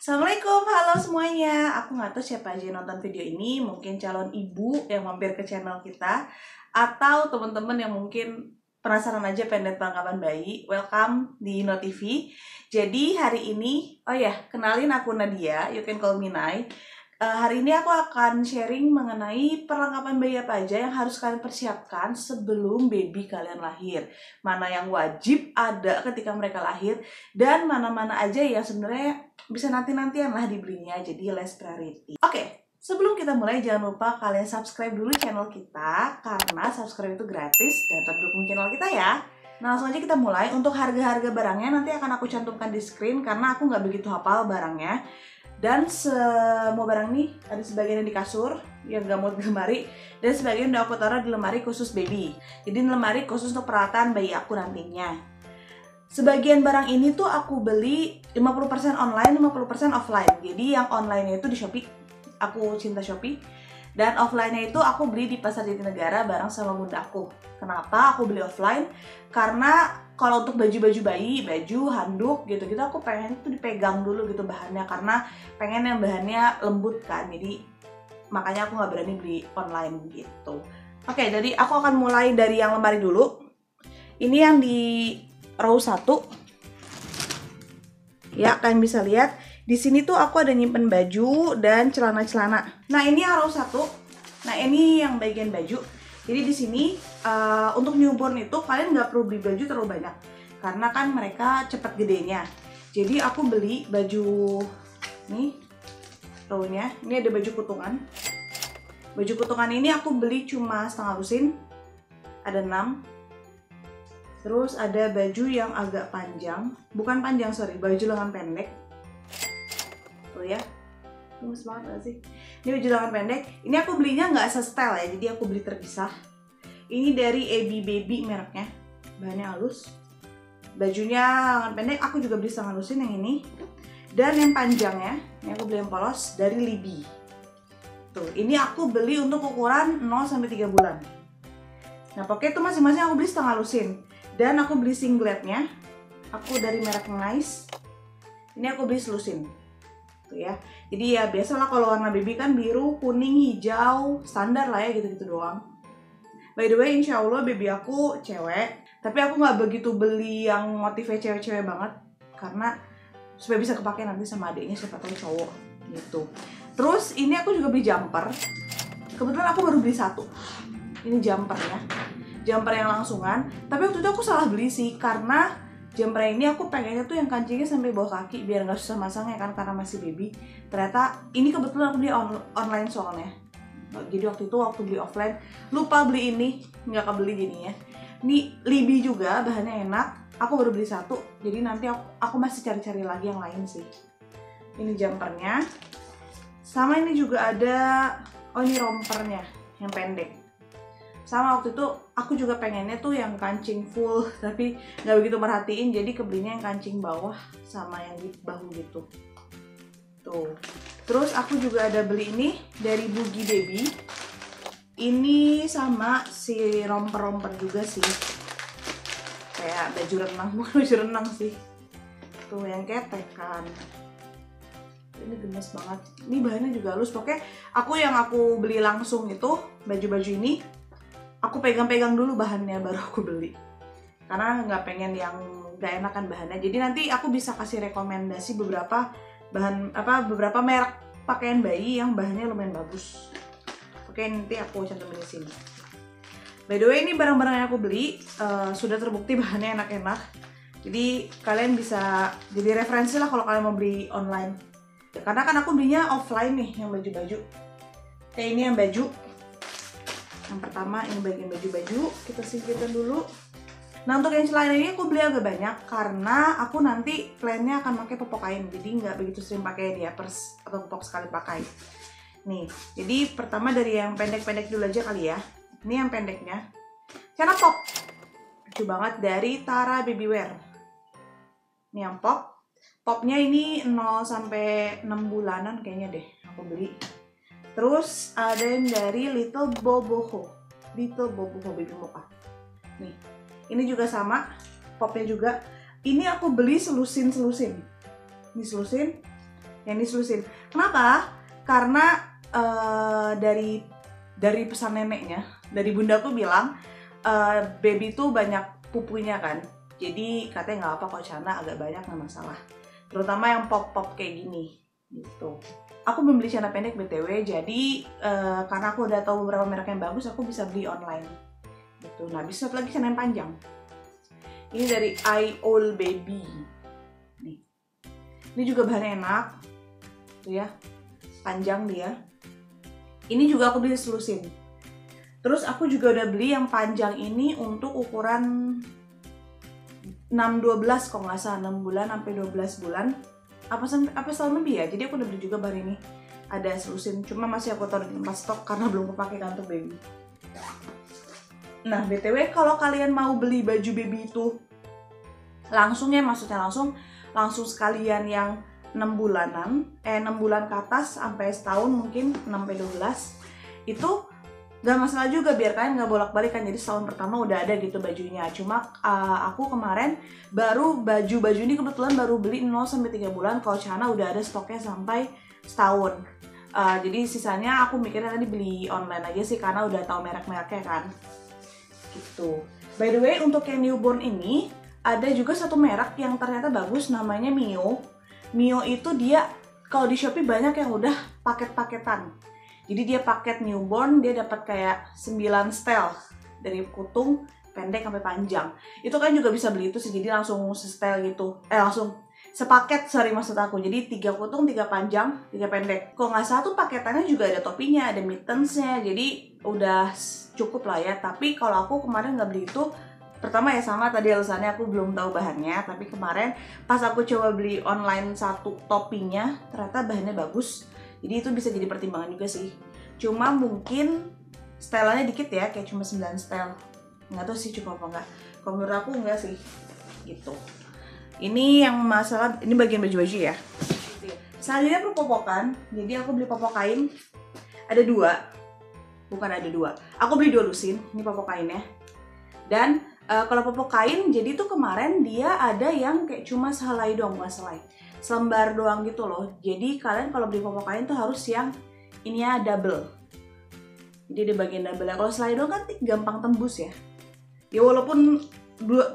Assalamualaikum, halo semuanya. Aku nggak tahu siapa aja yang nonton video ini. Mungkin calon ibu yang mampir ke channel kita, atau teman-teman yang mungkin penasaran aja pengen lihat perlengkapan bayi. Welcome di Notivi. Jadi hari ini, kenalin aku Nadia. You can call me Nai. Hari ini aku akan sharing mengenai perlengkapan bayi apa aja yang harus kalian persiapkan sebelum baby kalian lahir. Mana yang wajib ada ketika mereka lahir, dan mana-mana aja yang sebenarnya bisa nanti-nantian lah dibelinya, jadi less priority. Oke, sebelum kita mulai jangan lupa kalian subscribe dulu channel kita, karena subscribe itu gratis dan tetap dukung channel kita ya. Nah, langsung aja kita mulai. Untuk harga-harga barangnya nanti akan aku cantumkan di screen karena aku nggak begitu hafal barangnya. Dan semua barang nih ada sebagian yang di kasur, yang gak mau di lemari, dan sebagian udah aku taruh di lemari khusus baby. Jadi lemari khusus untuk perawatan bayi aku nantinya. Sebagian barang ini tuh aku beli 50% online, 50% offline. Jadi yang online-nya itu di Shopee, aku cinta Shopee. Dan offline-nya itu aku beli di Pasar Jatinegara bareng sama bunda aku. Kenapa aku beli offline? Karena kalau untuk baju-baju bayi, baju, handuk gitu-gitu aku pengen itu dipegang dulu gitu bahannya, karena pengen yang bahannya lembut kan. Jadi makanya aku nggak berani beli online gitu. Oke, jadi aku akan mulai dari yang lemari dulu. Ini yang di row 1. Ya, kalian bisa lihat di sini tuh aku ada nyimpen baju dan celana-celana. Nah, ini yang row 1. Nah, ini yang bagian baju. Jadi di sini untuk newborn itu kalian nggak perlu beli baju terlalu banyak, karena kan mereka cepat gedenya. Jadi aku beli baju nih, rownya. Ini ada baju kutungan. Baju kutungan ini aku beli cuma setengah lusin, ada 6. Terus ada baju yang agak panjang, bukan panjang sorry, baju lengan pendek. Tuh ya, gemes banget gak sih? Ini baju lengan pendek. Ini aku belinya nggak se-style ya, jadi aku beli terpisah. Ini dari Abby Baby mereknya, bahannya halus. Bajunya lengan pendek, aku juga beli setengah lusin yang ini. Dan yang panjangnya, ini aku beli yang polos dari Libby. Tuh, ini aku beli untuk ukuran 0-3 bulan. Nah, pokoknya itu masing-masing aku beli setengah lusin. Dan aku beli singletnya, aku dari merek Nice. Ini aku beli selusin. Tuh ya. Jadi ya biasalah kalau warna baby kan biru, kuning, hijau, standar lah ya gitu-gitu doang. By the way, insya Allah baby aku cewek. Tapi aku nggak begitu beli yang motifnya cewek-cewek banget, karena supaya bisa kepake nanti sama adiknya, siapa tahu cowok gitu. Terus ini aku juga beli jumper. Kebetulan aku baru beli 1. Ini jumpernya, jumper yang langsungan. Tapi waktu itu aku salah beli sih, karena jumper ini aku pengennya tuh yang kancingnya sampai bawah kaki biar nggak susah masangnya kan, karena masih baby. Ternyata ini kebetulan aku beli online soalnya. Jadi waktu beli offline lupa beli ini, nggak kebeli jadinya. Ini Libby juga, bahannya enak. Aku baru beli 1, jadi nanti aku masih cari-cari lagi yang lain sih. Ini jumpernya. Sama ini juga ada, ini rompernya yang pendek. Sama waktu itu aku juga pengennya tuh yang kancing full, tapi nggak begitu merhatiin, jadi kebelinya yang kancing bawah sama yang di bahu gitu. Tuh. Terus aku juga ada beli ini dari Boogie Baby. Ini sama si romper-romper juga sih. Kayak baju renang, bukan baju renang sih. Tuh yang ketekan. Ini gemes banget. Ini bahannya juga halus. Pokoknya aku beli langsung itu baju-baju ini, aku pegang-pegang dulu bahannya baru aku beli. Karena nggak pengen yang nggak enakan bahannya. Jadi nanti aku bisa kasih rekomendasi beberapa merek pakaian bayi yang bahannya lumayan bagus. Oke, nanti aku cantumin di sini. By the way, ini barang-barang yang aku beli sudah terbukti bahannya enak-enak. Jadi kalian bisa jadi referensi lah kalau kalian mau beli online. Karena kan aku belinya offline nih yang baju-baju. Kayak ini yang baju. Yang pertama ini bagian baju-baju, kita singkirkan dulu. Nah, untuk yang celana ini aku beli agak banyak karena aku nanti plannya akan pakai popok kain, jadi nggak begitu sering pakai diapers atau popok sekali pakai. Nih, jadi pertama dari yang pendek-pendek dulu aja kali ya. Ini yang pendeknya. Celana pop. Lucu banget dari Tara Babywear. Ini yang pop. Popnya ini 0-6 bulanan kayaknya deh aku beli. Terus ada yang dari Little Boboho Baby Mocha. Nih, ini juga sama, popnya juga. Ini aku beli selusin. Ini selusin. yang diselusin. Kenapa? Karena dari pesan neneknya, dari bundaku bilang baby tuh banyak pupunya kan, jadi katanya nggak apa kalau celana agak banyak nggak masalah, terutama yang pop kayak gini gitu. Aku belum beli celana pendek BTW, jadi karena aku udah tahu beberapa merek yang bagus, aku bisa beli online gitu. Nah, bisa satu lagi celana yang panjang. Ini dari iOL Baby. Nih. Ini juga bahannya enak. Tuh ya. Panjang dia. Ini juga aku beli selusin. Terus aku juga udah beli yang panjang ini untuk ukuran 6-12 kalau nggak salah, 6 bulan sampai 12 bulan. Apa setahun lebih ya? Jadi aku udah beli juga bahan ini. Ada selusin, cuma masih aku taruh di tempat stok karena belum kepake kan untuk baby. Nah, BTW kalau kalian mau beli baju baby itu langsung ya, maksudnya langsung sekalian yang 6 bulanan, 6 bulan ke atas sampai setahun mungkin 6-12 itu gak masalah juga, biar kalian gak bolak-balik kan, jadi setahun pertama udah ada gitu bajunya. Cuma aku kemarin baru baju ini kebetulan baru beli 0-3 bulan, kalau celana udah ada stoknya sampai setahun. Jadi sisanya aku mikirnya tadi beli online aja sih karena udah tahu merek-mereknya kan gitu. By the way, untuk yang newborn ini ada juga satu merek yang ternyata bagus, namanya Mio. Mio itu dia kalau di Shopee banyak yang udah paket-paketan. Jadi dia paket newborn, dia dapat kayak 9 style dari kutung pendek sampai panjang. Itu kan juga bisa beli itu sih, jadi langsung se-style gitu. Langsung sepaket, sorry maksud aku. Jadi 3 kutung, 3 panjang, 3 pendek. Kalau nggak salah tuh paketannya juga ada topinya, ada mittensnya. Jadi udah cukup lah ya. Tapi kalau aku kemarin nggak beli itu, pertama ya sama tadi alasannya aku belum tahu bahannya, tapi kemarin pas aku coba beli online satu topinya, ternyata bahannya bagus. Jadi itu bisa jadi pertimbangan juga sih. Cuma mungkin stylenya dikit ya, kayak cuma 9 style. Nggak tahu sih cukup apa enggak. Kalau menurut aku enggak sih. Gitu. Ini yang masalah, ini bagian baju-baju ya. Selanjutnya perpopokan. Jadi aku beli popok kain. Ada 2. Bukan ada 2. Aku beli 2 lusin. Ini popok kainnya. Dan kalau popok kain, jadi tuh kemarin dia ada yang kayak cuma sehelai doang, bukan sehelai, selembar doang gitu loh. Jadi kalian kalau beli popok kain tuh harus yang ininya double. Jadi di bagian double ya. Kalau sehelai doang kan gampang tembus ya. Ya walaupun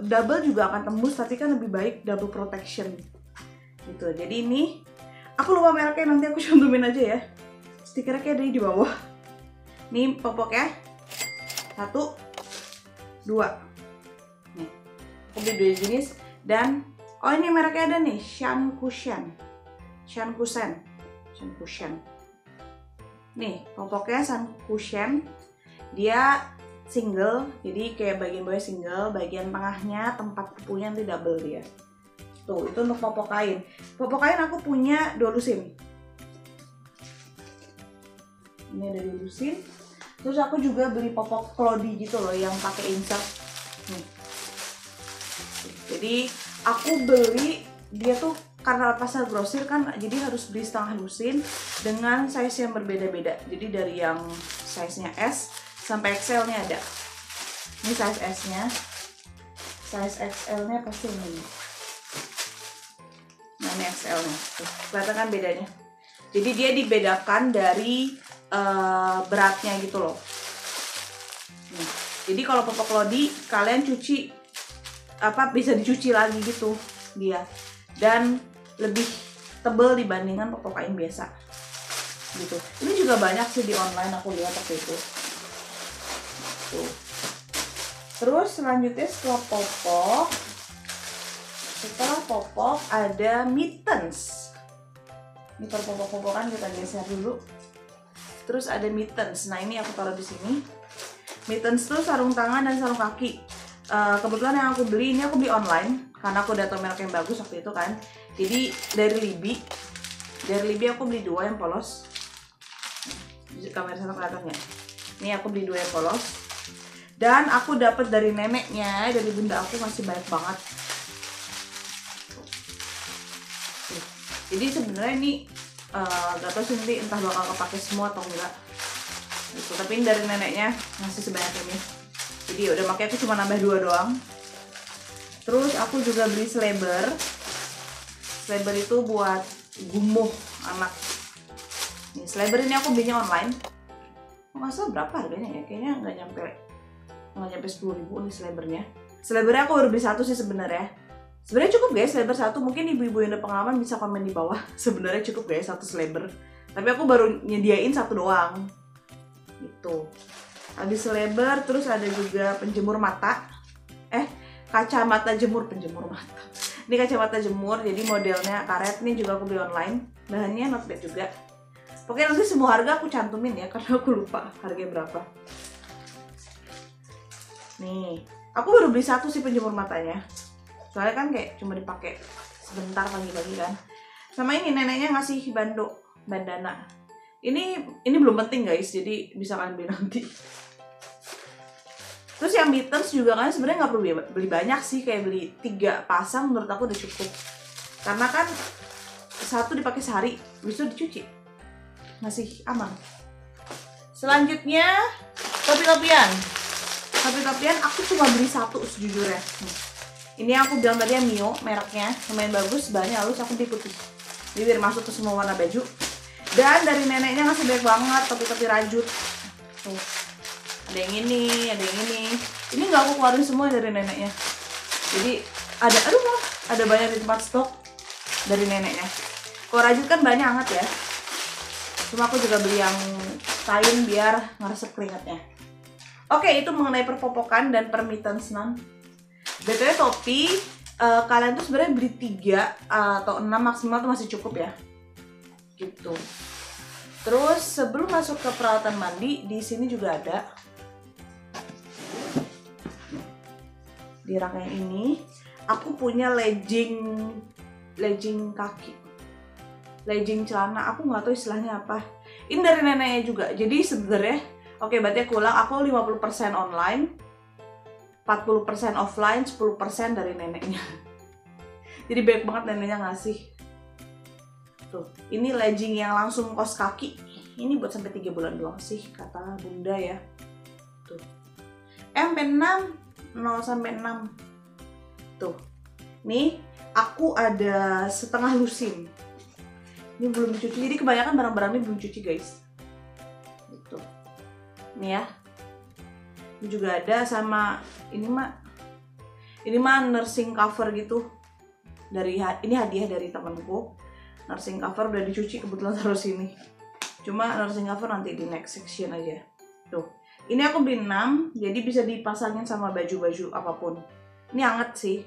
double juga akan tembus, tapi kan lebih baik double protection gitu. Jadi ini aku lupa mereknya, nanti aku cantumin aja ya. Stikernya kayak ada di bawah. Ini popoknya 1, 2. Nih, aku beli 2 jenis. Dan oh ini mereknya ada nih, Shankushen. Nih popoknya Shankushen. Dia single, jadi kayak bagian bawah single, bagian tengahnya tempat pupunya nanti double dia. Tuh, itu untuk popok kain. Popok kain aku punya 2 lusin. Ini ada 2 lusin. Terus aku juga beli popok klodi gitu loh yang pakai insert. Nih. Jadi aku beli dia tuh karena pasar grosir kan, jadi harus beli setengah lusin dengan size yang berbeda-beda. Jadi dari yang size-nya S sampai XL-nya ada. Ini size S-nya. Size XL-nya pasti ini. Nah, ini XL-nya. Kelihatan kan bedanya. Jadi dia dibedakan dari beratnya gitu loh. Nih. Jadi kalau popok lodi kalian cuci bisa dicuci lagi gitu dia, dan lebih tebal dibandingkan popok kain biasa gitu. Ini juga banyak sih di online, aku lihat waktu itu. Tuh. Terus selanjutnya setelah popok ada mittens. Ini per popok-popokan kita geser dulu. Terus ada mittens. Nah, ini aku taruh di sini. Mittens tuh sarung tangan dan sarung kaki. Kebetulan yang aku beli ini aku beli online karena aku udah tau merek yang bagus waktu itu kan. Jadi dari Libby aku beli 2 yang polos. Di kamera sana kelihatan ya. Ini aku beli 2 yang polos. Dan aku dapat dari neneknya, dari bunda aku masih banyak banget. Jadi sebenarnya ini gak tau sih nanti entah bakal kepake semua atau enggak gitu. Tapi ini dari neneknya masih sebanyak ini. Jadi udah makanya aku cuma nambah 2 doang. Terus aku juga beli seleber. Seleber itu buat gumuh anak. Nih Celeber ini aku belinya online. Nggak salah berapa harganya ya? Kayaknya nggak nyampe 10.000 nih Celebernya. Celebernya aku baru beli satu sih sebenarnya. Sebenarnya cukup guys Celeber satu. Mungkin ibu-ibu yang ada pengalaman bisa komen di bawah. Sebenarnya cukup guys satu Celeber. Tapi aku baru nyediain satu doang. Gitu. Habis Celeber terus ada juga penjemur mata. Kacamata penjemur mata. Ini kacamata jemur, jadi modelnya karet. Ini juga aku beli online. Bahannya not bad juga. Pokoknya nanti semua harga aku cantumin ya, karena aku lupa harganya berapa. Nih, aku baru beli satu sih penjemur matanya. Soalnya kan kayak cuma dipakai sebentar pagi-pagi kan. Sama ini neneknya ngasih bandana. Ini belum penting guys, jadi bisa kalian beli nanti. Terus yang mittens juga kan sebenarnya nggak perlu beli banyak sih, kayak beli 3 pasang menurut aku udah cukup. Karena kan satu dipakai sehari, habis itu dicuci, masih aman. Selanjutnya topi-topian aku cuma beli satu sejujurnya. Ini aku bilang tadi yang Mio, mereknya lumayan bagus, bahannya halus, aku beli putih. Jadi biar masuk ke semua warna baju. Dan dari neneknya ngasih banyak banget topi-topi rajut. Tuh. Ada yang ini. Ini nggak aku keluarin semua dari neneknya. Jadi ada banyak di tempat stok dari neneknya. Kalau rajut kan banyak hangat ya. Cuma aku juga beli yang kain biar ngeresep keringatnya. Oke, itu mengenai perpopokan dan permittensenan. BTW topi, kalian tuh sebenarnya beli 3 atau 6 maksimal tuh masih cukup ya. Gitu. Terus sebelum masuk ke peralatan mandi, di sini juga ada. Di rak yang ini aku punya legging kaki, legging celana, aku nggak tahu istilahnya apa. Ini dari neneknya juga. Jadi sebenarnya berarti aku ulang, aku 50% online, 40% offline, 10% dari neneknya. Jadi banyak banget neneknya ngasih. Tuh, ini legging yang langsung kos kaki. Ini buat sampai 3 bulan doang sih kata bunda ya. Tuh, MP6 0-6. Tuh. Nih, aku ada setengah lusin. Ini belum dicuci. Jadi kebanyakan barang-barang ini belum dicuci, guys. Gitu. Nih ya. Ini juga ada sama ini mah nursing cover gitu. Ini hadiah dari temanku. Nursing cover udah dicuci, kebetulan taruh sini. Cuma nursing cover nanti di next section aja. Tuh. Ini aku beli 6, jadi bisa dipasangin sama baju-baju apapun. Ini hangat sih.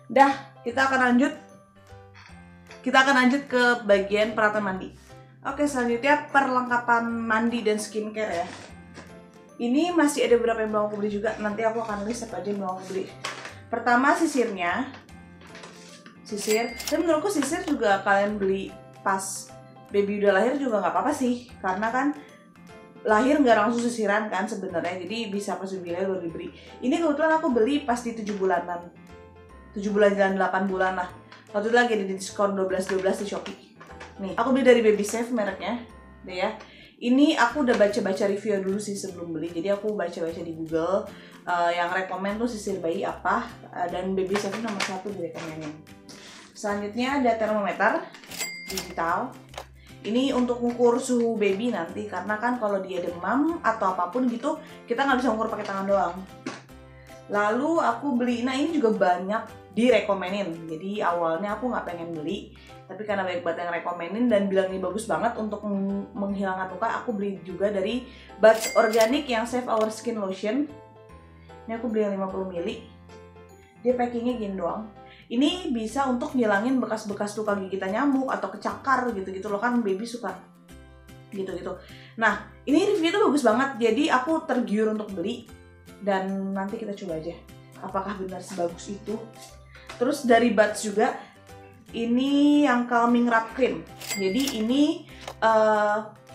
Dah, kita akan lanjut ke bagian peralatan mandi. Oke, selanjutnya perlengkapan mandi dan skincare ya. Ini masih ada beberapa yang belum aku beli juga. Nanti aku akan list apa aja yang belum aku beli. Pertama sisirnya. Dan menurutku sisir juga kalian beli pas baby udah lahir juga nggak apa-apa sih, karena kan lahir nggak langsung sisiran kan sebenarnya, jadi bisa pas baby lahir baru dibeli. Ini kebetulan aku beli pas di 7 bulanan, 7 bulan jalan 8 bulan lah. Waktu itu lagi ada diskon 12 di Shopee. Nih, aku beli dari Baby Safe mereknya, deh ya. Ini aku udah baca-baca review dulu sih sebelum beli, jadi aku baca-baca di Google yang rekomen tuh sisir bayi apa, dan Baby Safe nomor 1 direkomenin. Selanjutnya ada termometer digital. Ini untuk mengukur suhu baby nanti, karena kan kalau dia demam atau apapun gitu, kita nggak bisa mengukur pakai tangan doang. Lalu aku beli, nah ini juga banyak direkomenin. Jadi awalnya aku nggak pengen beli, tapi karena banyak banget yang rekomenin dan bilang ini bagus banget untuk menghilangkan luka, aku beli juga dari Buds Organic yang Save Our Skin Lotion. Ini aku beli yang 50 ml. Dia packingnya gini doang. Ini bisa untuk ngilangin bekas-bekas luka gigitan nyamuk atau kecakar gitu-gitu loh, kan baby suka gitu-gitu. Nah, ini review itu bagus banget, jadi aku tergiur untuk beli dan nanti kita coba aja apakah benar sebagus itu. Terus dari Buds juga, ini yang Calming Wrap Cream. Jadi ini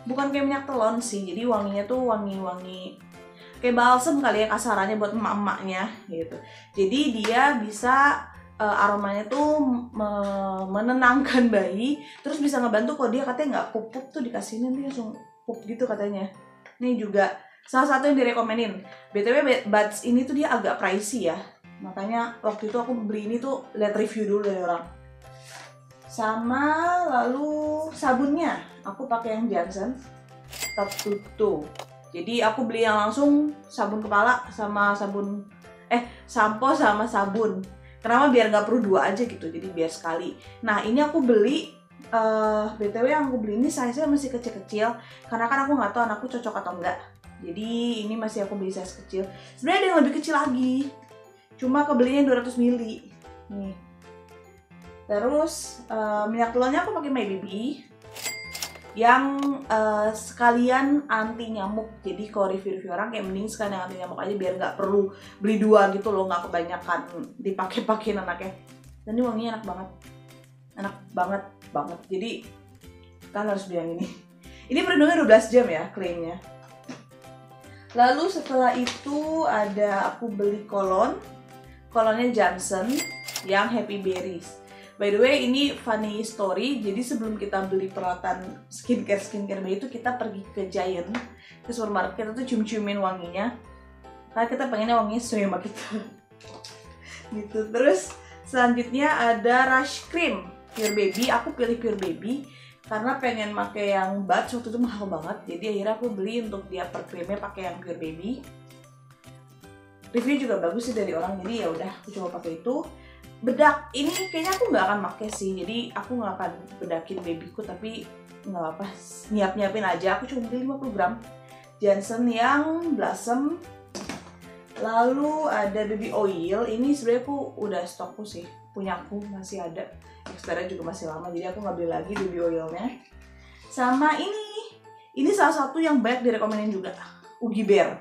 bukan kayak minyak telon sih, jadi wanginya tuh wangi-wangi kayak balsem kali ya kasarannya buat emak-emaknya gitu. Jadi dia bisa aromanya tuh menenangkan bayi, terus bisa ngebantu kalau dia katanya nggak pup tuh dikasihin nanti langsung pup gitu katanya. Ini juga salah satu yang direkomenin. BTW Buds ini tuh dia agak pricey ya. Makanya waktu itu aku beli ini tuh lihat review dulu dari orang. Sama lalu sabunnya, aku pakai yang Johnson Top to Toe. Jadi aku beli yang langsung sabun kepala sama sampo sama sabun. Kenapa? Biar nggak perlu dua aja gitu, jadi biar sekali. Nah ini aku beli, BTW yang aku beli ini size-nya masih kecil-kecil, karena kan aku nggak tahu anakku cocok atau enggak. Jadi ini masih aku beli size kecil. Sebenarnya ada yang lebih kecil lagi, cuma kebelinya 200 ml. Nih. Terus minyak telurnya aku pakai My Baby yang sekalian anti nyamuk. Jadi kalau review orang kayak mending sekalian anti nyamuk aja biar nggak perlu beli dua gitu loh, nggak kebanyakan dipakai-pakein anaknya. Dan ini wanginya enak banget. Jadi kan harus beli yang ini. Ini perlindungan 12 jam ya klaimnya. Lalu setelah itu aku beli kolonnya Johnson yang Happy Berries. By the way, ini funny story. Jadi sebelum kita beli peralatan skincare bayi itu, kita pergi ke Giant, ke supermarket, kita tuh cium-ciumin wanginya. Karena kita pengennya wanginya sesuai sama kita. Gitu. Terus selanjutnya ada Rush Cream Pure Baby. Aku pilih Pure Baby karena pengen pakai yang batch, waktu itu mahal banget. Jadi akhirnya aku beli untuk dia per creamnya pakai yang Pure Baby. Review juga bagus sih dari orang, jadi ya udah aku coba pakai itu. Bedak ini kayaknya aku nggak akan pakai sih, jadi aku nggak akan bedakin babyku, tapi nggak apa, nyiapin aja. Aku cuma beli 50 gram Johnson yang Blossom. Lalu ada baby oil, ini sebenarnya aku udah stokku sih, punya aku masih ada, expirednya juga masih lama, jadi aku nggak beli lagi baby oilnya. Sama ini salah satu yang banyak direkomenin juga, Ugi Bear.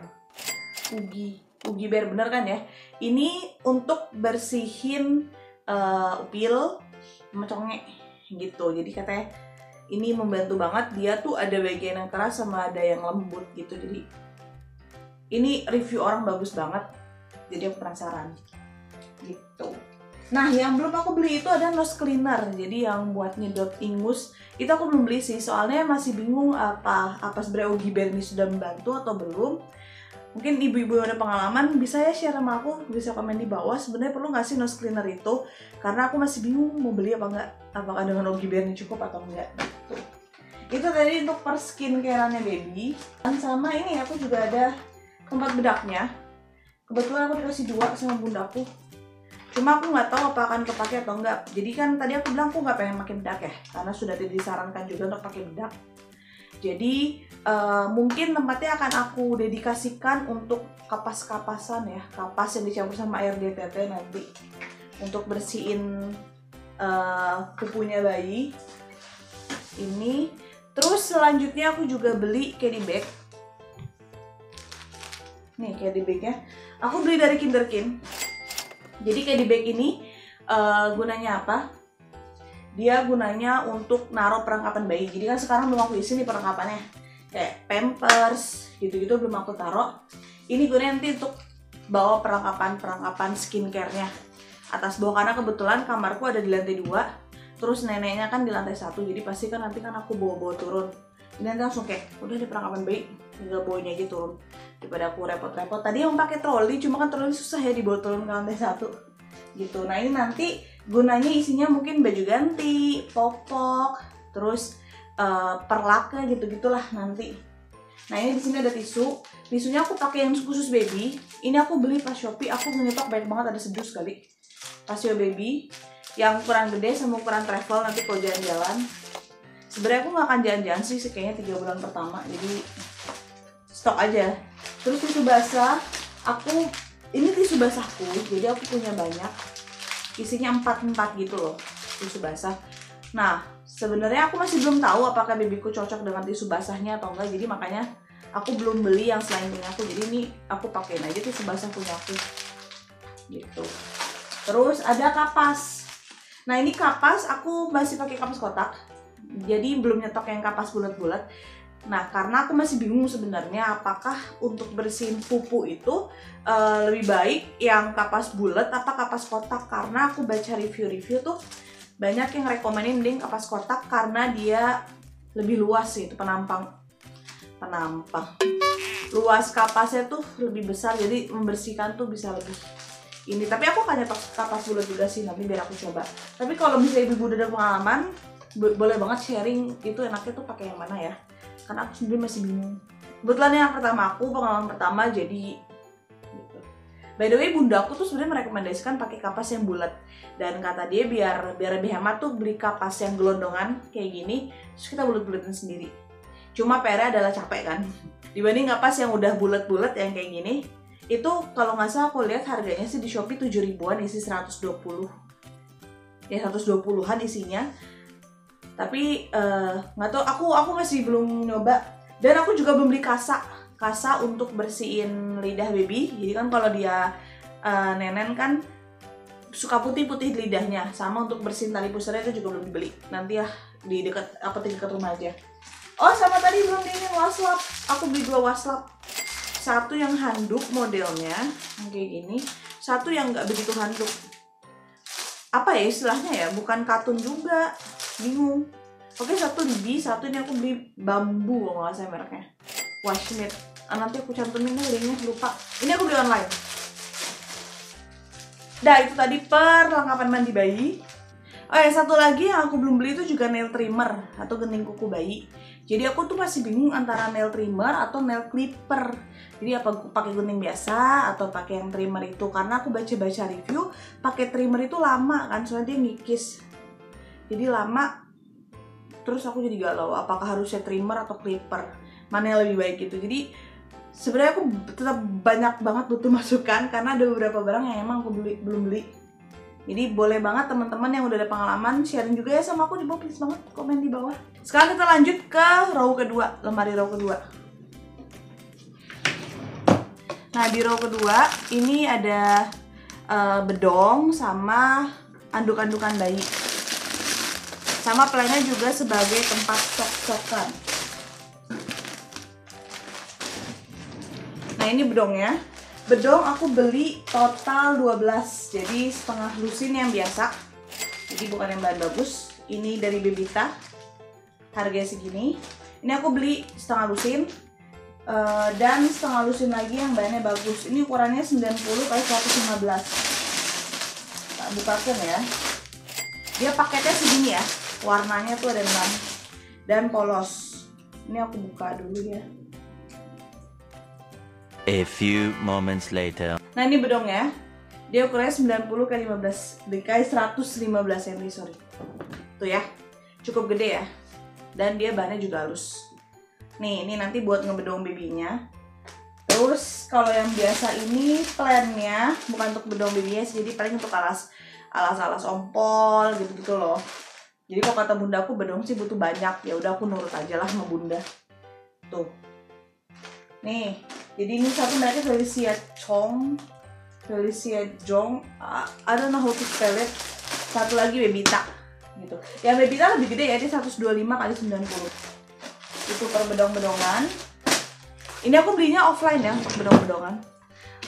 Ugi Bear bener kan ya? Ini untuk bersihin upil sama congek gitu. Jadi katanya ini membantu banget. Dia tuh ada bagian yang keras sama ada yang lembut gitu. Jadi ini review orang bagus banget. Jadi aku penasaran gitu. Nah yang belum aku beli itu ada nose cleaner. Jadi yang buat nyedot ingus itu aku belum beli sih. Soalnya masih bingung apa sebenarnya Ugi Bear ini sudah membantu atau belum. Mungkin ibu-ibu yang ada pengalaman bisa ya share sama aku, bisa komen di bawah. Sebenarnya perlu nggak sih nose cleaner itu? Karena aku masih bingung mau beli apa enggak. Apakah dengan Ugi Bear ini cukup atau enggak gitu. Itu tadi untuk per skincare-nya baby. Dan sama ini aku juga ada tempat bedaknya. Kebetulan aku dikasih 2 sama bundaku. Cuma aku nggak tahu apa akan kepake atau enggak. Jadi kan tadi aku bilang aku nggak pengen pakai bedak ya, karena sudah disarankan juga untuk pakai bedak. Jadi mungkin tempatnya akan aku dedikasikan untuk kapas-kapasan ya, kapas yang dicampur sama air DTT nanti untuk bersihin pupunya bayi ini. Terus selanjutnya aku juga beli candy bag. Nih candy bagnya aku beli dari Kinderkin. Jadi candy bag ini gunanya apa? Dia gunanya untuk naruh perlengkapan bayi. Jadi kan sekarang belum aku isi nih perlengkapannya, kayak pampers gitu-gitu belum aku taruh. Ini gunanya nanti untuk bawa perlengkapan skincare-nya atas bawah, karena kebetulan kamarku ada di lantai 2, terus neneknya kan di lantai 1, jadi pasti kan nanti kan aku bawa turun. Ini nanti langsung kayak udah di perlengkapan bayi, tinggal bawanya aja turun daripada aku repot-repot. Tadi yang pakai troli, cuma kan troli susah ya dibawa turun ke lantai 1 gitu. Nah ini nanti gunanya isinya mungkin baju ganti, popok, terus perlaknya gitu-gitulah nanti. Nah ini di sini ada tisunya aku pakai yang khusus baby. Ini aku beli pas Shopee, aku nyetok banyak banget, ada 11 kali. Pasio baby yang ukuran gede sama ukuran travel nanti kalau jalan-jalan. Sebenarnya aku nggak akan jalan-jalan sih kayaknya 3 bulan pertama, jadi stok aja. Terus tisu basah, ini tisu basahku, jadi aku punya banyak. Isinya 4 gitu loh tisu basah. Nah sebenarnya aku masih belum tahu apakah babyku cocok dengan tisu basahnya atau enggak, jadi makanya aku belum beli yang selain punya aku. Jadi ini aku pakein aja tisu basah punya aku gitu. Terus ada kapas. Nah ini kapas aku masih pakai kapas kotak, jadi belum nyetok yang kapas bulat-bulat. Nah karena aku masih bingung sebenarnya apakah untuk bersihin pupu itu lebih baik yang kapas bulat apa kapas kotak. Karena aku baca review tuh banyak yang rekomenin mending kapas kotak karena dia lebih luas sih, itu penampang luas kapasnya tuh lebih besar, jadi membersihkan tuh bisa lebih ini. Tapi aku akan nyetok kapas bulat juga sih nanti biar aku coba. Tapi kalau misalnya ibu udah ada pengalaman, boleh banget sharing itu enaknya tuh pakai yang mana ya. Karena aku sendiri masih bingung. Kebetulan yang pertama aku, pengalaman pertama jadi gitu. By the way, bunda aku tuh sebenarnya merekomendasikan pakai kapas yang bulat. Dan kata dia biar lebih hemat tuh beli kapas yang gelondongan kayak gini, terus kita bulat-bulatin sendiri. Cuma PR adalah capek kan. Dibanding kapas yang udah bulat-bulat yang kayak gini, itu kalau nggak salah aku lihat harganya sih di Shopee 7 ribuan isi 120. Ya 120-an isinya. Tapi nggak tahu, aku masih belum nyoba. Dan aku juga belum beli kasa untuk bersihin lidah baby. Jadi kan kalau dia nenen kan suka putih-putih lidahnya. Sama untuk bersihin tali pusarnya itu juga belum dibeli. Nanti ya di dekat rumah aja. Oh sama tadi belum diinin waslap. Aku beli 2 waslap. Satu yang handuk modelnya yang kayak gini. Satu yang nggak begitu handuk. Apa ya istilahnya ya? Bukan katun juga. Bingung. Oke, satu Libi, satu ini aku beli bambu kalau nggak salah mereknya. Washmit. Nanti aku cantumin linknya, lupa. Ini aku beli online. Nah, itu tadi perlengkapan mandi bayi. Oh ya, satu lagi yang aku belum beli itu juga nail trimmer atau gunting kuku bayi. Jadi aku tuh masih bingung antara nail trimmer atau nail clipper. Jadi apa pakai gunting biasa atau pakai yang trimmer itu? Karena aku baca-baca review, pakai trimmer itu lama kan, soalnya dia ngikis. Jadi lama. Terus aku jadi galau, apakah harusnya trimmer atau clipper, mana yang lebih baik gitu. Jadi sebenarnya aku tetap banyak banget butuh masukan karena ada beberapa barang yang emang aku belum beli. Jadi boleh banget teman-teman yang udah ada pengalaman sharing juga ya sama aku di bawah, please banget komen di bawah. Sekarang kita lanjut ke row kedua, lemari row kedua. Nah di row kedua ini ada bedong sama anduk-andukan bayi. Sama plannya juga sebagai tempat sok-sokan. Nah ini bedongnya. Bedong aku beli total 12. Jadi setengah lusin yang biasa. Jadi bukan yang bahan bagus. Ini dari Bebita. Harganya segini. Ini aku beli setengah lusin. Dan setengah lusin lagi yang bahannya bagus. Ini ukurannya 90 x 115. Tak bukakan ya. Dia paketnya segini ya. Warnanya tuh ada 6 dan polos. Ini aku buka dulu ya. A few moments later. Nah ini bedongnya. Dia ukurannya 90 x 15 115 cm, sorry. Tuh ya. Cukup gede ya. Dan dia bahannya juga halus. Nih, ini nanti buat ngebedong bibinya. Terus kalau yang biasa ini plannya bukan untuk bedong bibinya, jadi paling untuk alas ompol gitu-gitu loh. Jadi kalau kata bunda aku bedong sih butuh banyak, ya udah aku nurut aja lah sama bunda. Tuh. Nih, jadi ini satu mereka Felicia Jong, I don't know how to spell it. Satu lagi Bebita gitu. Yang Bebita lebih gede ya, dia 125 x 90. Itu per bedong-bedongan. Ini aku belinya offline ya untuk bedong-bedongan.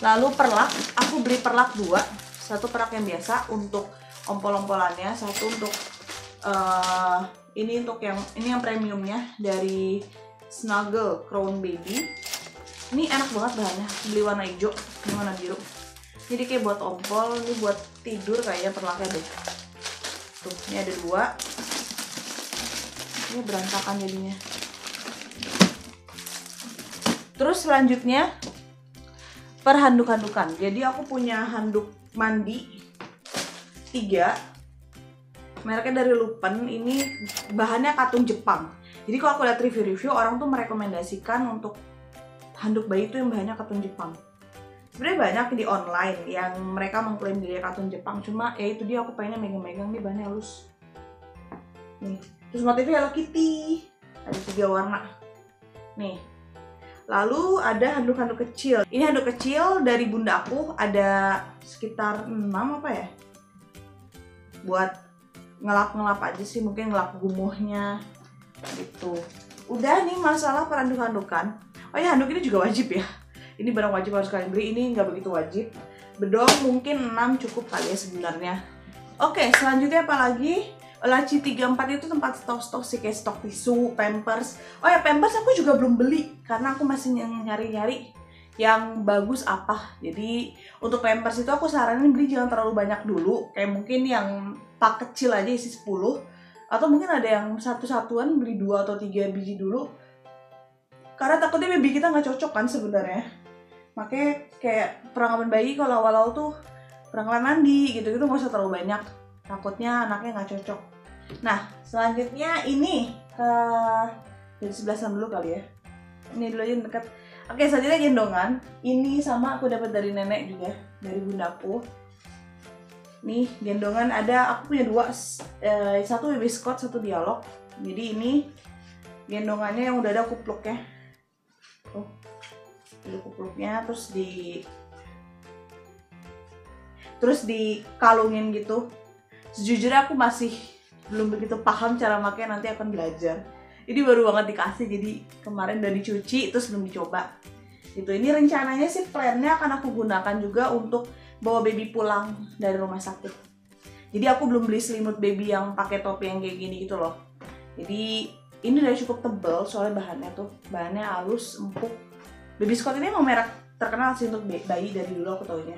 Lalu perlak, aku beli perlak 2. Satu perlak yang biasa untuk ompol-ompolannya, satu untuk ini yang premiumnya dari Snuggle Crown Baby. Ini enak banget bahannya. Beli warna hijau, ini warna biru. Jadi kayak buat ompol, ini buat tidur kayaknya perlaknya deh. Tuh, ini ada 2. Ini berantakan jadinya. Terus selanjutnya per handuk-handukan. Jadi aku punya handuk mandi 3. Mereknya dari Lupen. Ini bahannya katun Jepang. Jadi kalau aku lihat review-review, orang tuh merekomendasikan untuk handuk bayi itu yang bahannya katun Jepang. Sebenarnya banyak di online yang mereka mengklaim diri katun Jepang. Cuma ya itu dia, aku pengennya megang-megang nih, bahannya halus. Nih, terus motifnya Hello Kitty. Ada 3 warna. Nih. Lalu ada handuk-handuk kecil. Ini handuk kecil dari bunda aku, ada sekitar 6 apa ya? Buat ngelap-ngelap aja sih, mungkin ngelap gumuhnya gitu. Udah nih masalah perhanduk-handukan. Oh ya, handuk ini juga wajib ya. Ini barang wajib harus kalian beli, ini nggak begitu wajib. Bedong mungkin 6 cukup kali ya sebenarnya. Oke, selanjutnya apa lagi? Laci 34 itu tempat stok-stok sih, kayak stok tisu, pampers. Oh ya, pampers aku juga belum beli karena aku masih nyari-nyari yang bagus apa. Jadi untuk Pampers itu aku saranin beli jangan terlalu banyak dulu, kayak mungkin yang pak kecil aja isi 10, atau mungkin ada yang satu-satuan beli 2 atau 3 biji dulu, karena takutnya baby kita nggak cocok kan sebenarnya. Makanya kayak perlengkapan bayi kalau awal-awal tuh perlengkapan mandi gitu-gitu nggak usah terlalu banyak, takutnya anaknya nggak cocok. Nah selanjutnya ini dari sebelah sana dulu kali ya, ini dulu aja yang dekat. Oke, selanjutnya gendongan. Ini sama aku dapat dari nenek juga, dari bundaku. Nih gendongan ada, aku punya 2, satu Baby Scott, satu Dialog. Jadi ini gendongannya yang udah ada kupluknya. Tuh, ada kupluknya, terus dikalungin gitu. Sejujurnya aku masih belum begitu paham cara makanya, nanti akan belajar. Ini baru banget dikasih, jadi kemarin udah dicuci terus belum dicoba. Gitu. Ini rencananya sih plannya akan aku gunakan juga untuk bawa baby pulang dari rumah sakit. Jadi aku belum beli selimut baby yang pakai topi yang kayak gini gitu loh. Jadi ini udah cukup tebal soalnya bahannya halus, empuk. Baby Scott ini emang merek terkenal sih untuk bayi, dari dulu aku taunya.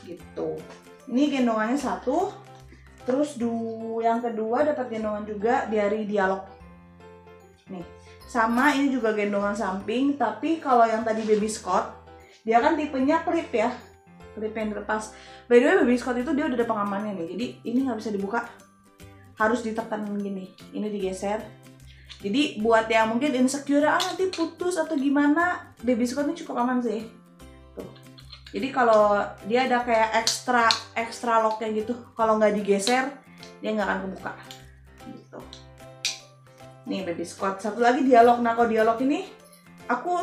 Gitu. Ini gendongannya 1. Terus yang kedua dapat gendongan juga dari Dialog. Nih, sama ini juga gendongan samping, tapi kalau yang tadi Baby Scott, dia kan tipenya klip ya, klip yang dilepas. By the way, Baby Scott itu dia udah ada pengamannya nih, jadi ini nggak bisa dibuka, harus ditekan gini, ini digeser. Jadi buat yang mungkin insecure, nanti putus atau gimana, Baby Scott ini cukup aman sih. Tuh. Jadi kalau dia ada kayak extra locknya gitu, kalau nggak digeser, dia nggak akan kebuka. Gitu. Nih Baby Scott, satu lagi Dialog. Nah kalau Dialog ini aku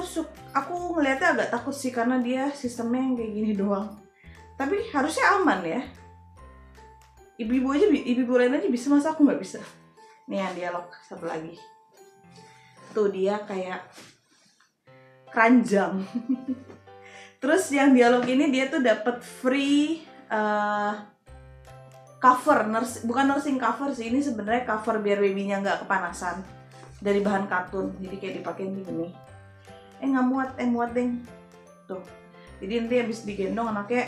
ngelihatnya agak takut sih, karena dia sistemnya yang kayak gini doang. Tapi harusnya aman ya. Ibu-ibu lain aja bisa, masa aku nggak bisa? Nih yang Dialog satu lagi. Tuh dia kayak keranjang. Terus yang Dialog ini dia tuh dapat free cover, bukan nursing cover sih, ini sebenarnya cover biar babynya nggak kepanasan, dari bahan katun, jadi kayak dipakein gini. Nggak muat deng. Tuh, jadi nanti habis digendong anaknya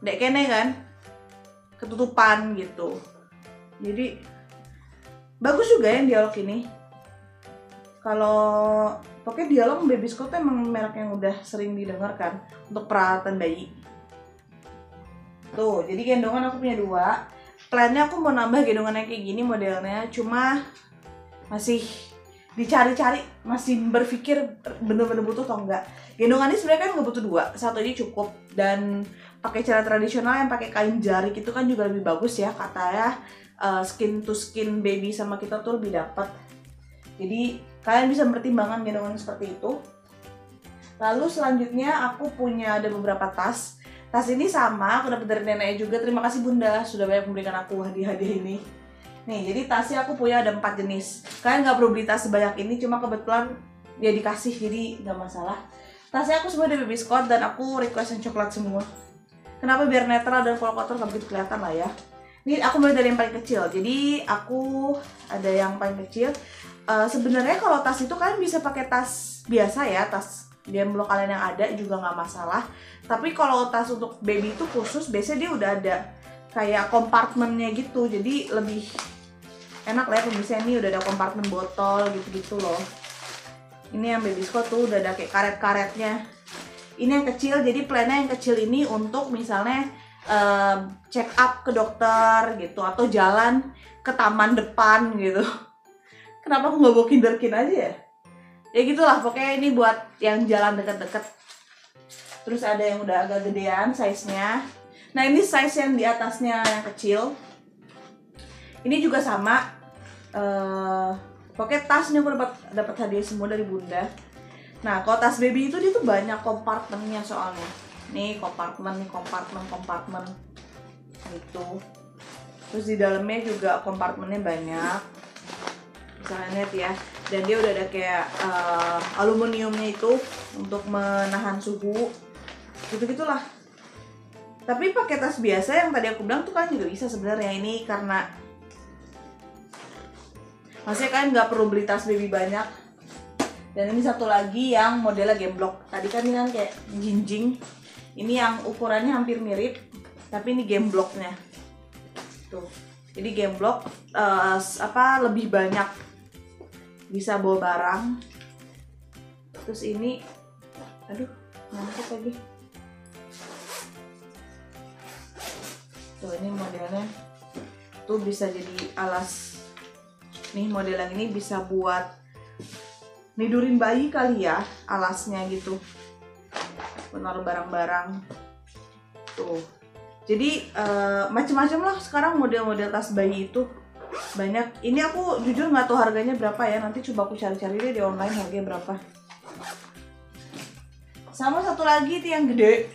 dek kene kan, ketutupan gitu. Jadi bagus juga yang Dialog ini. Kalau pokoknya Dialog Baby Scott emang merek yang udah sering didengar kan untuk peralatan bayi. Tuh, jadi gendongan aku punya 2. Plannya aku mau nambah gendongan yang kayak gini modelnya, cuma masih dicari-cari, masih berpikir bener-bener butuh atau enggak. Gendongan ini sebenarnya kan nggak butuh 2, satu aja cukup. Dan pakai cara tradisional yang pakai kain jarik itu kan juga lebih bagus ya, katanya skin to skin baby sama kita tuh lebih dapat. Jadi kalian bisa mempertimbangkan gendongan seperti itu. Lalu selanjutnya aku punya ada beberapa tas. Tas ini sama, aku dapat dari nenek juga. Terima kasih Bunda sudah banyak memberikan aku hadiah-hadiah ini. Nih, jadi tasnya aku punya ada 4 jenis. Kalian nggak perlu beli tas sebanyak ini, cuma kebetulan dia dikasih, jadi nggak masalah. Tasnya aku semua dari Baby Scott dan aku request yang coklat semua. Kenapa? Biar netral dan kalau kotor nggak begitu kelihatan lah ya. Ini aku mulai dari yang paling kecil. Jadi aku ada yang paling kecil. Sebenarnya kalau tas itu kalian bisa pakai tas biasa ya, tas blok kalian yang ada juga nggak masalah. Tapi kalau tas untuk baby itu khusus, biasanya dia udah ada kayak kompartemennya gitu, jadi lebih enak lah ya pembeliannya. Ini udah ada kompartemen botol gitu-gitu loh. Ini yang Baby Scott tuh udah ada kayak karet-karetnya. Ini yang kecil, jadi plannya yang kecil ini untuk misalnya check up ke dokter gitu, atau jalan ke taman depan gitu. Kenapa aku nggak bawa kinderkin aja ya? Ya gitulah, pokoknya ini buat yang jalan deket-deket. Terus ada yang udah agak gedean size-nya. Nah ini size yang di atasnya yang kecil. Ini juga sama. Pokoknya tas ini aku dapat hadiah semua dari Bunda. Nah kalau tas baby itu dia tuh banyak kompartemennya soalnya. Nih kompartemen gitu. Terus di dalamnya juga kompartemennya banyak. Misalnya lihat ya. Dan dia udah ada kayak aluminiumnya itu untuk menahan suhu. Gitu-gitulah. Tapi pakai tas biasa yang tadi aku bilang tuh kan juga bisa sebenarnya. Ini karena maksudnya kalian nggak perlu beli tas baby banyak. Dan ini satu lagi yang modelnya gemblok. Tadi kan ini kan kayak jinjing. Ini yang ukurannya hampir mirip, tapi ini gembloknya. Tuh. Jadi gemblok lebih banyak bisa bawa barang. Terus ini aduh, nyangkut lagi. Tuh ini modelnya tuh bisa jadi alas. Nih model yang ini bisa buat nidurin bayi kali ya, alasnya gitu. Menaruh barang-barang. Tuh. Jadi macam-macam lah sekarang model-model tas bayi itu banyak. Ini aku jujur nggak tahu harganya berapa ya. Nanti coba aku cari-cari deh di online harganya berapa. Sama satu lagi itu yang gede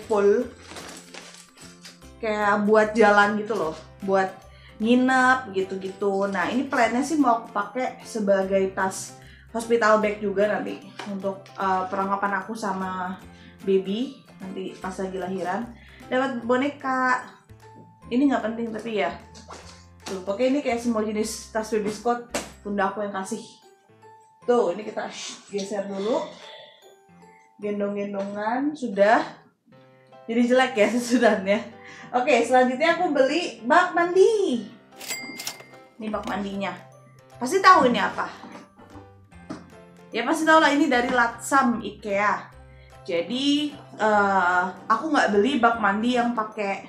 full. Kayak buat jalan gitu loh, buat nginep gitu-gitu. Nah ini plannya sih mau aku pakai sebagai tas hospital bag juga nanti untuk perlengkapan aku sama baby nanti pas lagi lahiran. Dapat boneka, ini nggak penting tapi ya. Tuh, pokoknya ini kayak semua jenis tas baby Scott bunda aku yang kasih. Tuh, ini kita geser dulu. Gendong-gendongan sudah. Jadi jelek ya sesudahnya. Oke, selanjutnya aku beli bak mandi. Ini bak mandinya. Pasti tahu ini apa? Ya pasti tahu lah, ini dari Latsam IKEA. Jadi aku nggak beli bak mandi yang pakai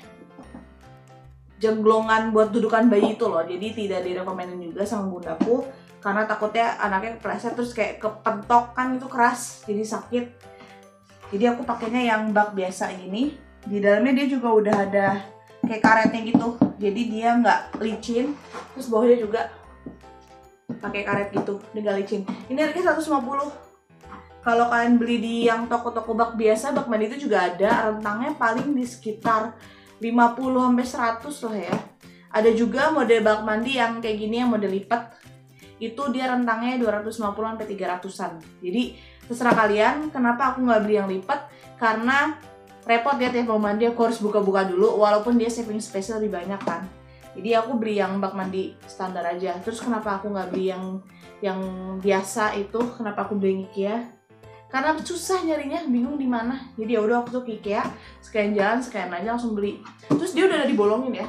jemblongan buat dudukan bayi itu loh. Jadi tidak direkomenin juga sama bundaku karena takutnya anaknya kepleset terus kayak kepentok kan, itu keras jadi sakit. Jadi aku pakainya yang bak biasa ini. Di dalamnya dia juga udah ada kayak karetnya gitu, jadi dia nggak licin. Terus bawahnya juga pakai karet gitu, dia nggak licin. Ini harganya 150. Kalau kalian beli di yang toko-toko bak biasa, bak mandi itu juga ada rentangnya paling di sekitar 50-100 lah ya. Ada juga model bak mandi yang kayak gini yang model lipat, itu dia rentangnya 250-300an. Jadi terserah kalian. Kenapa aku nggak beli yang lipat? Karena repot ya, tiap mau mandi aku harus buka-buka dulu, walaupun dia saving space lebih banyak kan. Jadi aku beli yang bak mandi standar aja. Terus kenapa aku nggak beli yang biasa itu? Kenapa aku beli IKEA? Karena susah nyarinya, bingung di mana. Jadi ya udah aku tuh ke IKEA, sekalian jalan, sekalian aja langsung beli. Terus dia udah ada dibolongin ya.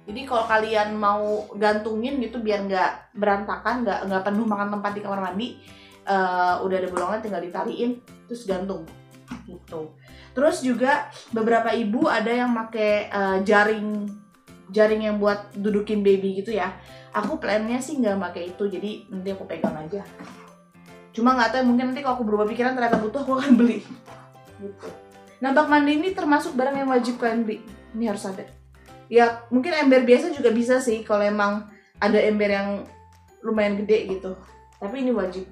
Jadi kalau kalian mau gantungin gitu biar nggak berantakan, nggak penuh makan tempat di kamar mandi, udah ada bolongan tinggal ditaliin terus gantung gitu. Terus juga beberapa ibu ada yang pakai jaring yang buat dudukin baby gitu ya. Aku plannya sih nggak pakai itu, jadi nanti aku pegang aja. Cuma nggak tahu, mungkin nanti kalau aku berubah pikiran ternyata butuh, aku akan beli. Gitu. Nah, bak mandi ini termasuk barang yang wajib kalian beli. Ini harus ada. Ya mungkin ember biasa juga bisa sih kalau emang ada ember yang lumayan gede gitu. Tapi ini wajib.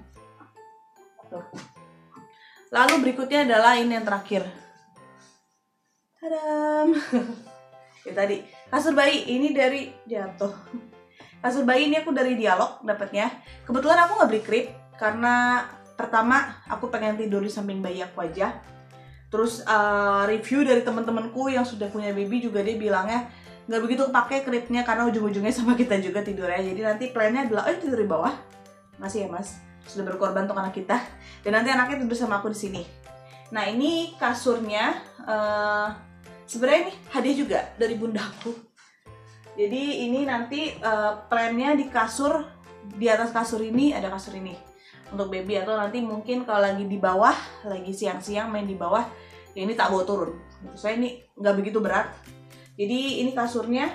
Tuh. Lalu berikutnya adalah ini yang terakhir. Tadam. Ya tadi kasur bayi ini dari jatuh. Kasur bayi ini aku dari Dialog dapatnya. Kebetulan aku nggak beli crib karena pertama aku pengen tidur di samping bayi aku aja. Terus review dari teman-temanku yang sudah punya baby juga dia bilangnya nggak begitu pakai cribnya karena ujung-ujungnya sama kita juga tidurnya. Jadi nanti plannya adalah tidur di bawah. Masih ya mas, sudah berkorban untuk anak kita. Dan nanti anaknya tidur sama aku di sini. Nah ini kasurnya. Sebenarnya ini hadiah juga dari bundaku. Jadi ini nanti plannya di kasur, di atas kasur ini ada kasur ini untuk baby, atau nanti mungkin kalau lagi di bawah, lagi siang-siang main di bawah, ya ini tak bawa turun. Soalnya ini nggak begitu berat. Jadi ini kasurnya,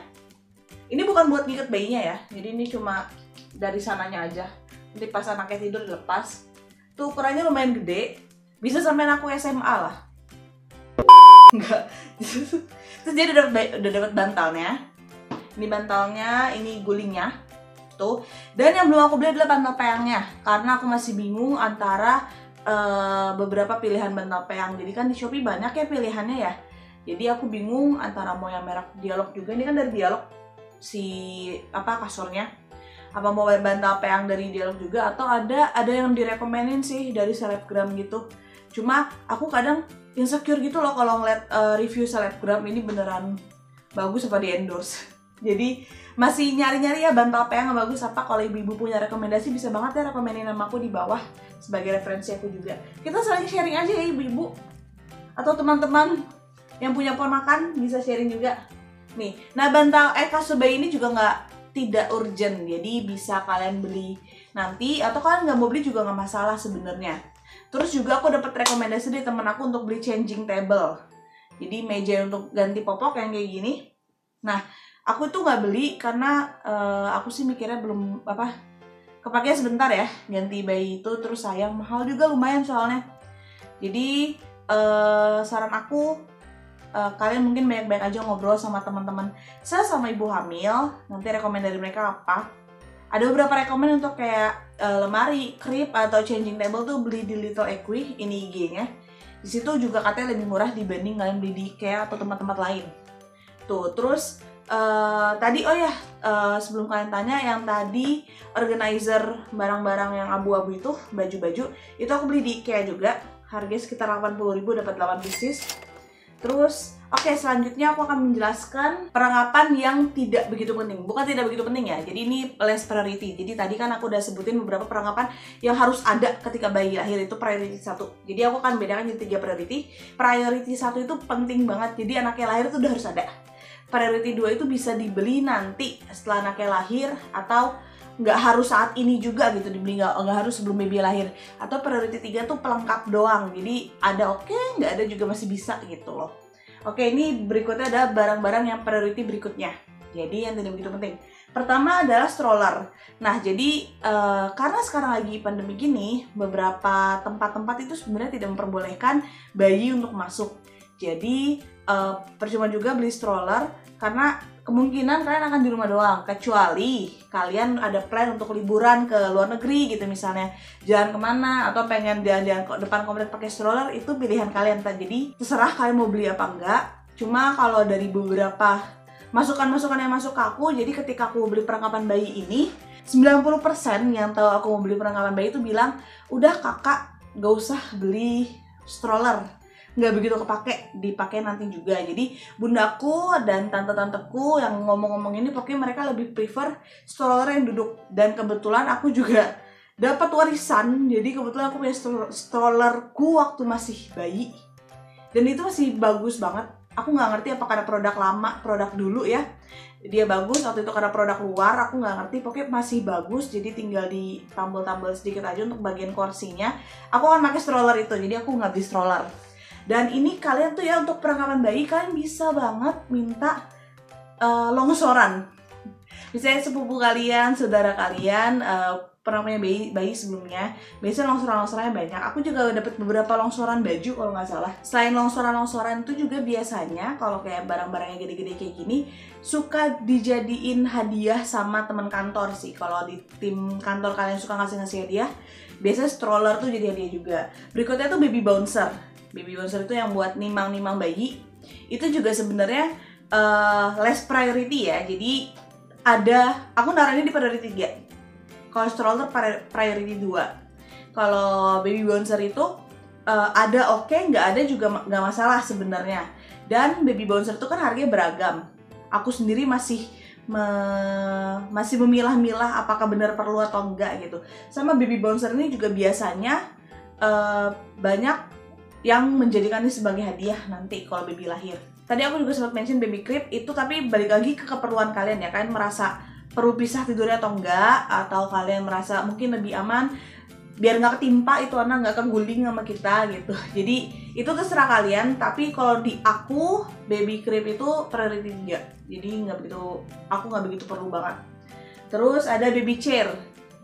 ini bukan buat ngikat bayinya ya. Jadi ini cuma dari sananya aja. Nanti pas anaknya tidur dilepas. Tuh ukurannya lumayan gede, bisa sampai aku SMA lah. Enggak. Terus dia udah dapat bantalnya. Ini bantalnya, ini gulingnya. Tuh. Dan yang belum aku beli adalah bantal peyangnya karena aku masih bingung antara beberapa pilihan bantal peyang. Jadi kan di Shopee banyak ya pilihannya ya. Jadi aku bingung antara mau yang merek Dialog juga. Ini kan dari Dialog kasurnya. Apa mau bantal peyang dari Dialog juga, atau ada yang direkomenin sih dari selebgram gitu. Cuma aku kadang insecure gitu loh kalau ngeliat review selebgram ini beneran bagus apa di endorse. Jadi masih nyari-nyari ya bantal apa yang bagus apa. Kalau ibu-ibu punya rekomendasi bisa banget ya rekomenin nama aku di bawah sebagai referensi aku juga. Kita saling sharing aja ya ibu-ibu. Atau teman-teman yang punya ponakan bisa sharing juga. Nih, nah bantal kasur bayi ini juga tidak urgent. Jadi bisa kalian beli nanti atau kalian nggak mau beli juga nggak masalah sebenarnya. Terus juga aku dapat rekomendasi dari temen aku untuk beli changing table. Jadi meja untuk ganti popok yang kayak gini. Nah, aku tuh nggak beli karena aku sih mikirnya belum kepake sebentar ya ganti bayi itu, terus sayang, mahal juga lumayan soalnya. Jadi saran aku kalian mungkin banyak-banyak aja ngobrol sama teman-teman sama ibu hamil, nanti rekomend dari mereka apa. Ada beberapa rekomend untuk kayak lemari, crib atau changing table tuh beli di Little Equi, ini IG-nya. Di situ juga katanya lebih murah dibanding kalian beli di IKEA atau tempat-tempat lain. Tuh, terus tadi sebelum kalian tanya, yang tadi organizer barang-barang yang abu-abu itu, baju-baju, itu aku beli di IKEA juga. Harganya sekitar 80.000 dapat 8 pieces. Terus selanjutnya aku akan menjelaskan perlengkapan yang tidak begitu penting. Bukan tidak begitu penting ya, jadi ini less priority. Jadi tadi kan aku udah sebutin beberapa perlengkapan yang harus ada ketika bayi lahir, itu priority 1. Jadi aku akan bedakan jadi 3 priority. Priority 1 itu penting banget, jadi anaknya lahir itu udah harus ada. Priority 2 itu bisa dibeli nanti setelah anaknya lahir, atau nggak harus saat ini juga gitu dibeli, nggak harus sebelum baby lahir. Atau priority 3 tuh pelengkap doang, jadi ada nggak ada juga masih bisa gitu loh. Ini berikutnya ada barang-barang yang priority berikutnya, jadi yang tidak begitu penting. Pertama adalah stroller. Nah, jadi karena sekarang lagi pandemi gini, beberapa tempat-tempat itu sebenarnya tidak memperbolehkan bayi untuk masuk. Jadi percuma juga beli stroller karena kemungkinan kalian akan di rumah doang, kecuali kalian ada plan untuk liburan ke luar negeri gitu misalnya, jalan kemana atau pengen jalan-jalan ke depan komplek pakai stroller, itu pilihan kalian. Jadi terserah kalian mau beli apa enggak. Cuma kalau dari beberapa masukan-masukan yang masuk ke aku, jadi ketika aku beli perlengkapan bayi ini, 90% yang tahu aku mau beli perlengkapan bayi itu bilang, udah kakak gak usah beli stroller, nggak begitu dipakai nanti juga. Jadi bundaku dan tante-tanteku yang ngomong-ngomong ini, pokoknya mereka lebih prefer stroller yang duduk. Dan kebetulan aku juga dapat warisan, jadi kebetulan aku punya strollerku waktu masih bayi, dan itu masih bagus banget. Aku nggak ngerti apakah ada produk lama, produk dulu ya, dia bagus waktu itu karena produk luar, aku nggak ngerti, pokoknya masih bagus. Jadi tinggal ditambal-tambal sedikit aja untuk bagian kursinya. Aku akan pakai stroller itu, jadi aku nggak beli stroller. Dan ini kalian tuh ya, untuk perlengkapan bayi kalian bisa banget minta longsoran. Misalnya sepupu kalian, saudara kalian pernah punya bayi sebelumnya, biasanya longsoran-longsorannya banyak. Aku juga dapat beberapa longsoran baju kalau nggak salah. Selain longsoran-longsoran itu juga biasanya kalau kayak barang-barangnya gede-gede kayak gini, suka dijadiin hadiah sama teman kantor sih. Kalau di tim kantor kalian suka ngasih hadiah, biasanya stroller tuh jadi hadiah juga. Berikutnya tuh baby bouncer. Baby bouncer itu yang buat nimang-nimang bayi. Itu juga sebenarnya less priority ya. Jadi aku naruhnya di priority 3. Kalau stroller priority 2. Kalau baby bouncer itu ada nggak ada juga nggak masalah sebenarnya. Dan baby bouncer itu kan harganya beragam. Aku sendiri masih memilah-milah apakah benar perlu atau enggak gitu. Sama baby bouncer ini juga biasanya banyak yang menjadikan ini sebagai hadiah nanti kalau baby lahir. Tadi aku juga sempat mention baby crib itu, tapi balik lagi ke keperluan kalian ya. Kalian merasa perlu pisah tidurnya atau enggak, atau kalian merasa mungkin lebih aman biar nggak ketimpa itu anak, nggak keguling sama kita gitu. Jadi itu terserah kalian. Tapi kalau di aku, baby crib itu priority 3. Jadi aku nggak begitu perlu banget. Terus ada baby chair.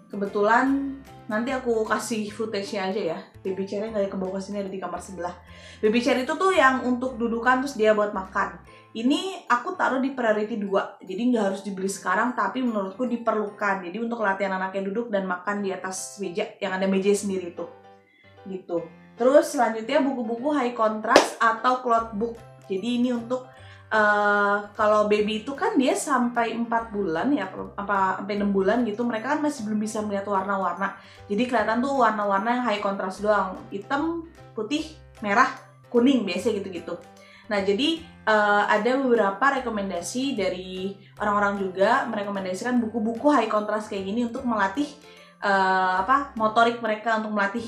Kebetulan nanti aku kasih footage-nya aja ya. Baby chair-nya nggak kebawa sini, ada di kamar sebelah. Baby chair itu tuh yang untuk dudukan, terus dia buat makan. Ini aku taruh di priority 2. Jadi nggak harus dibeli sekarang, tapi menurutku diperlukan. Jadi untuk latihan anaknya duduk dan makan di atas meja, yang ada meja sendiri itu. Gitu. Terus selanjutnya buku-buku high contrast atau cloth book. Jadi ini untuk kalau baby itu kan dia sampai 4 bulan ya, sampai 6 bulan gitu, mereka kan masih belum bisa melihat warna-warna. Jadi kelihatan tuh warna-warna yang high contrast doang, hitam, putih, merah, kuning biasa gitu-gitu. Nah, jadi ada beberapa rekomendasi dari orang-orang juga merekomendasikan buku-buku high contrast kayak gini untuk melatih motorik mereka, untuk melatih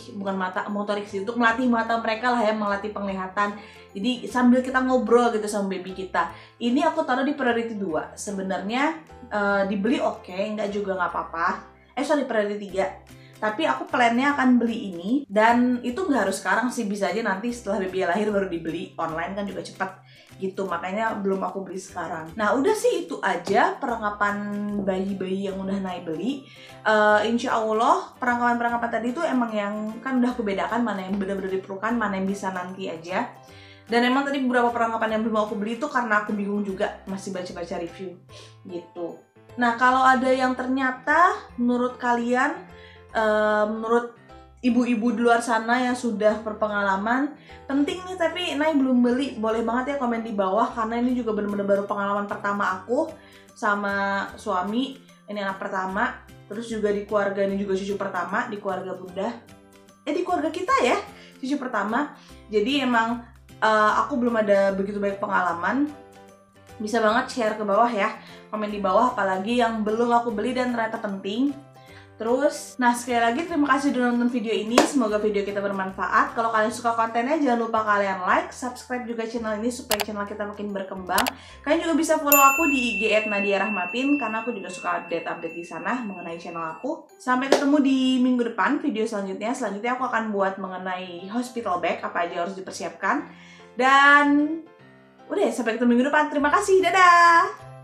motorik sih, untuk melatih mata mereka lah ya, melatih penglihatan. Jadi sambil kita ngobrol gitu sama baby kita. Ini aku taruh di priority 2. Sebenarnya dibeli oke, enggak juga nggak apa-apa. Priority 3. Tapi aku plannya akan beli ini, dan itu nggak harus sekarang sih, bisa aja nanti setelah baby lahir baru dibeli. Online kan juga cepat gitu, makanya belum aku beli sekarang. Nah udah sih itu aja perlengkapan bayi-bayi yang udah Nay beli. Insya Allah perlengkapan tadi tuh emang yang kan udah aku bedakan mana yang benar-benar diperlukan, mana yang bisa nanti aja. Dan emang tadi beberapa perlengkapan yang belum aku beli itu karena aku bingung juga, masih baca-baca review gitu. Nah kalau ada yang ternyata menurut kalian, menurut ibu-ibu di luar sana yang sudah berpengalaman, penting nih tapi Nay belum beli, boleh banget ya komen di bawah, karena ini juga bener-bener baru pengalaman pertama aku sama suami. Ini anak pertama, terus juga di keluarga ini juga cucu pertama, di keluarga bunda, di keluarga kita ya, cucu pertama. Jadi emang aku belum ada begitu banyak pengalaman. Bisa banget share ke bawah ya, komen di bawah apalagi yang belum aku beli dan ternyata penting. Terus, nah sekali lagi terima kasih udah nonton video ini, semoga video kita bermanfaat. Kalau kalian suka kontennya jangan lupa kalian like, subscribe juga channel ini supaya channel kita makin berkembang. Kalian juga bisa follow aku di IG @nadiarahmatin karena aku juga suka update-update di sana mengenai channel aku. Sampai ketemu di minggu depan video selanjutnya. Selanjutnya aku akan buat mengenai hospital bag, apa aja harus dipersiapkan. Dan udah ya, sampai ketemu minggu depan. Terima kasih, dadah!